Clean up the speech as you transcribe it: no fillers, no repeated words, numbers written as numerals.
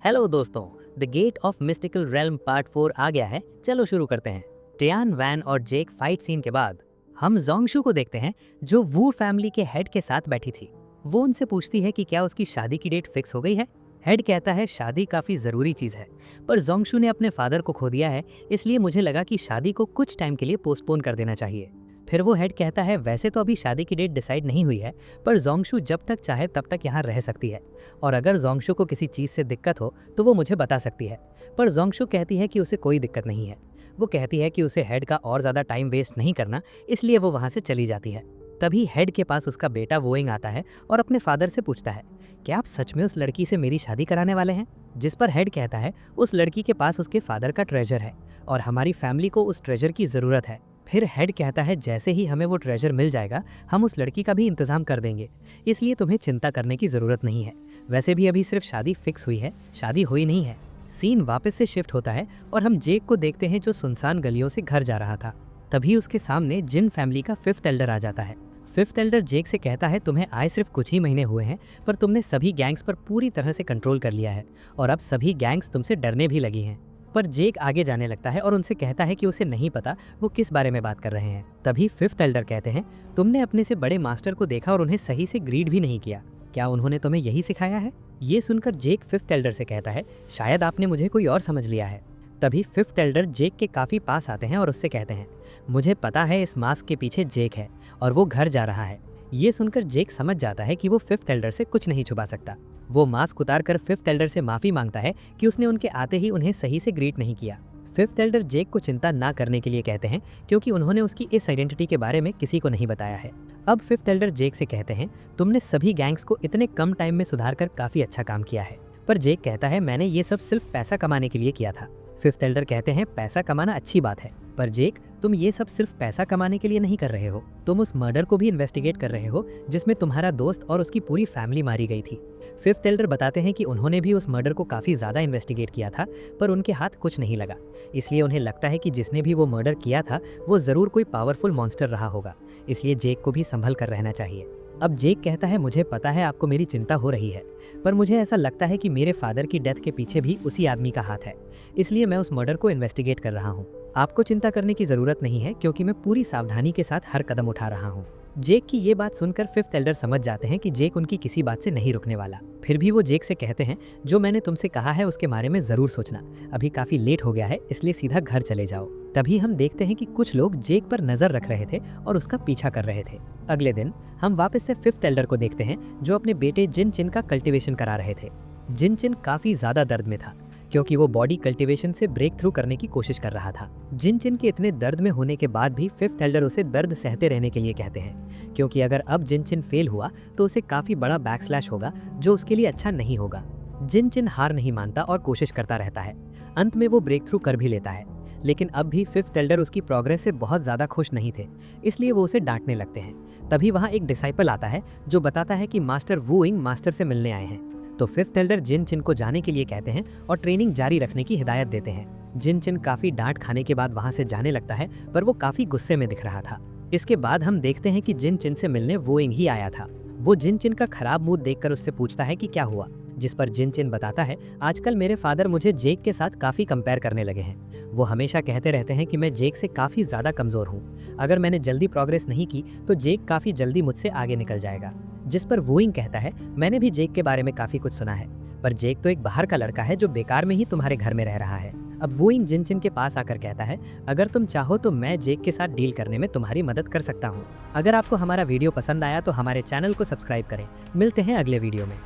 Hello दोस्तों, the gate of mystical realm part 4 आ गया है। चलो शुरू करते हैं। टियान, वैन और जेक फाइट सीन के बाद हम जोंगशू को देखते हैं जो वू फैमिली के हेड के साथ बैठी थी। वो उनसे पूछती है कि क्या उसकी शादी की डेट फिक्स हो गई है। हेड कहता है शादी काफी जरूरी चीज है, पर जोंगशू ने अपने फादर को खो दिया है, इसलिए मुझे लगा कि शादी को कुछ टाइम के लिए पोस्टपोन कर देना चाहिए। फिर वो हेड कहता है वैसे तो अभी शादी की डेट डिसाइड नहीं हुई है, पर जोंगशू जब तक चाहे तब तक यहाँ रह सकती है, और अगर जोंगशू को किसी चीज़ से दिक्कत हो तो वो मुझे बता सकती है। पर जोंगशू कहती है कि उसे कोई दिक्कत नहीं है। वो कहती है कि उसे हेड का और ज़्यादा टाइम वेस्ट नहीं करना, इसलिए वो वहाँ से चली जाती है। तभी हेड के पास उसका बेटा वोइंग आता है और अपने फादर से पूछता है, क्या आप सच में उस लड़की से मेरी शादी कराने वाले हैं? जिस पर हेड कहता है उस लड़की के पास उसके फादर का ट्रेजर है और हमारी फैमिली को उस ट्रेजर की ज़रूरत है। फिर हेड कहता है जैसे ही हमें वो ट्रेजर मिल जाएगा हम उस लड़की का भी इंतजाम कर देंगे, इसलिए तुम्हें चिंता करने की ज़रूरत नहीं है। वैसे भी अभी सिर्फ शादी फिक्स हुई है, शादी हुई नहीं है। सीन वापस से शिफ्ट होता है और हम जेक को देखते हैं जो सुनसान गलियों से घर जा रहा था। तभी उसके सामने जिन फैमिली का 5th एल्डर आ जाता है। 5th एल्डर जेक से कहता है तुम्हें आए सिर्फ कुछ ही महीने हुए हैं, पर तुमने सभी गैंग्स पर पूरी तरह से कंट्रोल कर लिया है और अब सभी गैंग्स तुमसे डरने भी लगी हैं। पर जेक आगे जाने लगता है और उनसे कहता है कि उसे नहीं पता वो किस बारे में बात कर रहे हैं। तभी 5th एल्डर कहते हैं तुमने अपने से बड़े मास्टर को देखा और उन्हें सही से ग्रीड भी नहीं किया, क्या उन्होंने तुम्हें यही सिखाया है? ये सुनकर जेक 5th एल्डर से कहता है शायद आपने मुझे कोई और समझ लिया है। तभी 5th एल्डर जेक के काफी पास आते हैं और उससे कहते हैं मुझे पता है इस मास्क के पीछे जेक है और वो घर जा रहा है। ये सुनकर जेक समझ जाता है कि वो 5th एल्डर से कुछ नहीं छुपा सकता। वो मास्क उतारकर 5th एल्डर से माफी मांगता है कि उसने उनके आते ही उन्हें सही से ग्रीट नहीं किया। 5th एल्डर जेक को चिंता ना करने के लिए कहते हैं क्योंकि उन्होंने उसकी इस आइडेंटिटी के बारे में किसी को नहीं बताया है। अब 5th एल्डर जेक से कहते हैं तुमने सभी गैंग्स को इतने कम टाइम में सुधार कर काफी अच्छा काम किया है। पर जेक कहता है मैंने ये सब सिर्फ पैसा कमाने के लिए किया था। 5th एल्डर कहते हैं पैसा कमाना अच्छी बात है, पर जेक तुम ये सब सिर्फ पैसा कमाने के लिए नहीं कर रहे हो, तुम उस मर्डर को भी इन्वेस्टिगेट कर रहे हो जिसमें तुम्हारा दोस्त और उसकी पूरी फैमिली मारी गई थी। 5th एल्डर बताते हैं कि उन्होंने भी उस मर्डर को काफी ज्यादा इन्वेस्टिगेट किया था, पर उनके हाथ कुछ नहीं लगा, इसलिए उन्हें लगता है कि जिसने भी वो मर्डर किया था वो जरूर कोई पावरफुल मॉन्स्टर रहा होगा, इसलिए जेक को भी संभल कर रहना चाहिए। अब जेक कहता है मुझे पता है आपको मेरी चिंता हो रही है, पर मुझे ऐसा लगता है कि मेरे फादर की डेथ के पीछे भी उसी आदमी का हाथ है, इसलिए मैं उस मर्डर को इन्वेस्टिगेट कर रहा हूँ। आपको चिंता करने की जरूरत नहीं है क्योंकि मैं पूरी सावधानी के साथ हर कदम उठा रहा हूँ। जेक की ये बात सुनकर 5th एल्डर समझ जाते हैं कि जेक उनकी किसी बात से नहीं रुकने वाला। फिर भी वो जेक से कहते हैं जो मैंने तुमसे कहा है उसके बारे में जरूर सोचना, अभी काफी लेट हो गया है इसलिए सीधा घर चले जाओ। तभी हम देखते हैं कि कुछ लोग जेक पर नजर रख रहे थे और उसका पीछा कर रहे थे। अगले दिन हम वापस से 5th एल्डर को देखते हैं जो अपने बेटे जिन चिन का कल्टीवेशन करा रहे थे। जिन चिन काफी ज्यादा दर्द में था क्योंकि वो बॉडी कल्टीवेशन से ब्रेक थ्रू करने की कोशिश कर रहा था। जिन चिन के इतने दर्द में होने के बाद भी 5th एल्डर उसे दर्द सहते रहने के लिए कहते हैं, क्योंकि अगर अब जिन चिन फेल हुआ तो उसे काफी बड़ा बैकस्लैश होगा जो उसके लिए अच्छा नहीं होगा। जिन चिन हार नहीं मानता और कोशिश करता रहता है। अंत में वो ब्रेक थ्रू कर भी लेता है, लेकिन अब भी 5th एल्डर उसकी प्रोग्रेस से बहुत ज्यादा खुश नहीं थे, इसलिए वो उसे डांटने लगते हैं। तभी वहाँ एक डिसाइपल आता है जो बताता है कि मास्टर वूइंग मास्टर से मिलने आए हैं। तो 5th एल्डर जिन चिन को जाने के लिए कहते हैं और ट्रेनिंग जारी रखने की हिदायत देते हैं। जिन चिन काफी डांट खाने के बाद वहां से जाने लगता है, पर वो काफी गुस्से में दिख रहा था। इसके बाद हम देखते हैं कि जिन चिन से मिलने वोइंग ही आया था। वो जिन चिन का खराब मूड देखकर उससे पूछता है कि क्या हुआ, जिस पर जिन चिन बताता है आजकल मेरे फादर मुझे जेक के साथ काफी कंपेयर करने लगे हैं। वो हमेशा कहते रहते हैं कि मैं जेक से काफी ज्यादा कमजोर हूँ, अगर मैंने जल्दी प्रोग्रेस नहीं की तो जेक काफी जल्दी मुझसे आगे निकल जाएगा। जिस पर वोइंग कहता है मैंने भी जेक के बारे में काफी कुछ सुना है, पर जेक तो एक बाहर का लड़का है जो बेकार में ही तुम्हारे घर में रह रहा है। अब वोइंग जिन चिन के पास आकर कहता है अगर तुम चाहो तो मैं जेक के साथ डील करने में तुम्हारी मदद कर सकता हूँ। अगर आपको हमारा वीडियो पसंद आया तो हमारे चैनल को सब्सक्राइब करें। मिलते हैं अगले वीडियो में।